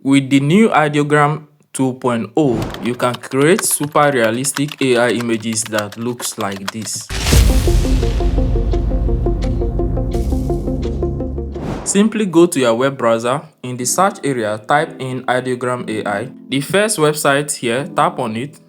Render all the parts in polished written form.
With the new Ideogram 2.0, you can create super realistic AI images that looks like this. Simply go to your web browser. In the search area, type in Ideogram AI. The first website here, tap on it.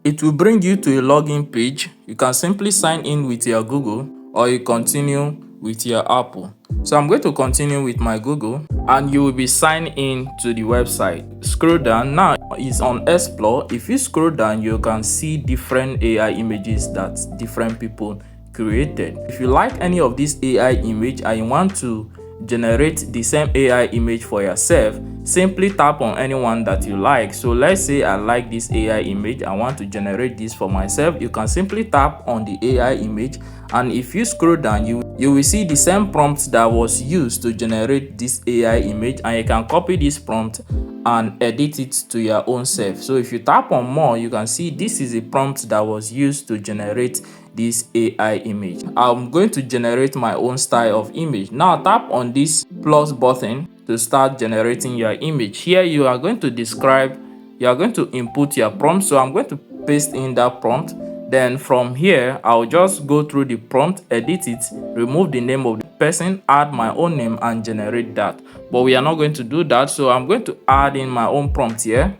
It will bring you to a login page. You can simply sign in with your Google, or you continue with your Apple. So I'm going to continue with my Google, and you will be signed in to the website. Scroll down. Now it's on Explore. If you scroll down, you can see different AI images that different people created. If you like any of this AI image and you want to generate the same AI image for yourself, simply tap on anyone that you like. So let's say I like this AI image, I want to generate this for myself. You can simply tap on the AI image, and if you scroll down, you will see the same prompt that was used to generate this AI image, and you can copy this prompt and edit it to your own self. So if you tap on more, you can see this is a prompt that was used to generate this AI image. I'm going to generate my own style of image. Now tap on this plus button to start generating your image. Here you are going to describe, you are going to input your prompt. So I'm going to paste in that prompt. Then from here, I'll just go through the prompt, edit it, remove the name of the person, add my own name and generate that. But we are not going to do that. So I'm going to add in my own prompt here.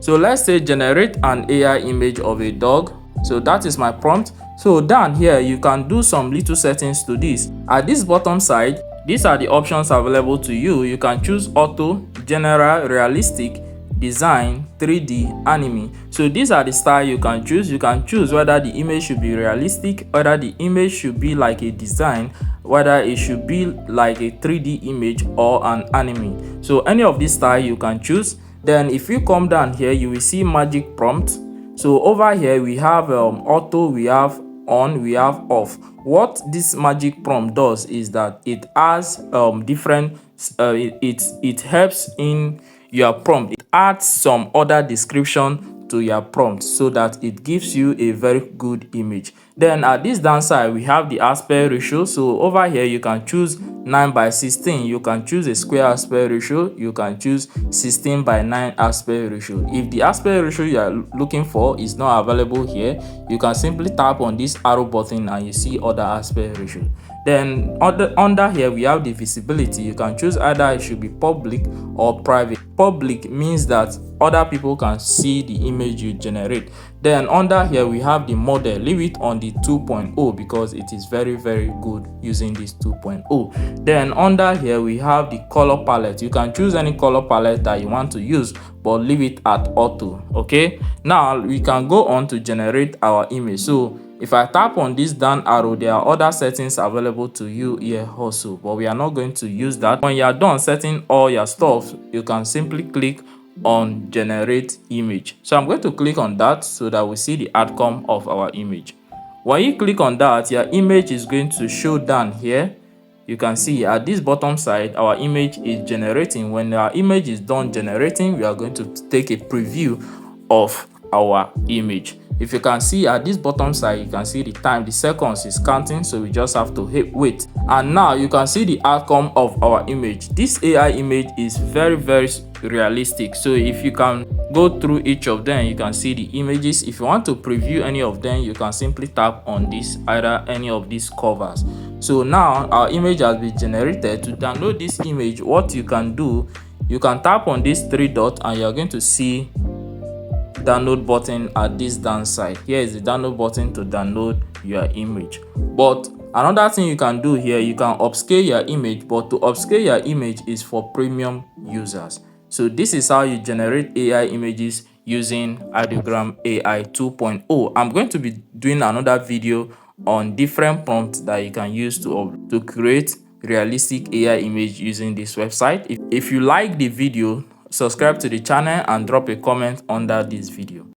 So let's say generate an AI image of a dog. So that is my prompt. So down here, you can do some little settings to this. At this bottom side, these are the options available to you. You can choose auto, general, realistic, design, 3D, anime. So these are the style you can choose. You can choose whether the image should be realistic, whether the image should be like a design, whether it should be like a 3D image or an anime. So any of these style you can choose. Then if you come down here, you will see magic prompt. So over here we have auto, we have on, we have off. What this magic prompt does is that it has different it helps in your prompt. It adds some other description to your prompt so that it gives you a very good image. Then at this downside, we have the aspect ratio. So over here you can choose 9:16. You can choose a square aspect ratio. You can choose 16:9 aspect ratio. If the aspect ratio you are looking for is not available here, you can simply tap on this arrow button and you see other aspect ratio. Then under here we have the visibility. You can choose either it should be public or private. Public means that other people can see the image you generate. Then under here we have the model. Leave it on the 2.0 because it is very good using this 2.0. Then under here we have the color palette. You can choose any color palette that you want to use, but leave it at auto. Okay, now we can go on to generate our image. So if I tap on this down arrow, there are other settings available to you here also, but we are not going to use that. When you are done setting all your stuff, you can simply click on generate image. So I'm going to click on that so that we see the outcome of our image. When you click on that, your image is going to show down here. You can see at this bottom side, our image is generating. When our image is done generating, we are going to take a preview of our image. If you can see at this bottom side, you can see the time, the seconds is counting, so we just have to hit wait. And now you can see the outcome of our image. This AI image is very realistic. So if you can go through each of them, you can see the images. If you want to preview any of them, you can simply tap on this, either any of these covers. So now our image has been generated. To download this image, what you can do, you can tap on this three dots and you're going to see download button at this downside. Here is the download button to download your image. But another thing you can do here, you can upscale your image, but to upscale your image is for premium users. So this is how you generate AI images using Ideogram AI 2.0. I'm going to be doing another video on different prompts that you can use to create realistic AI image using this website. If you like the video, subscribe to the channel and drop a comment under this video.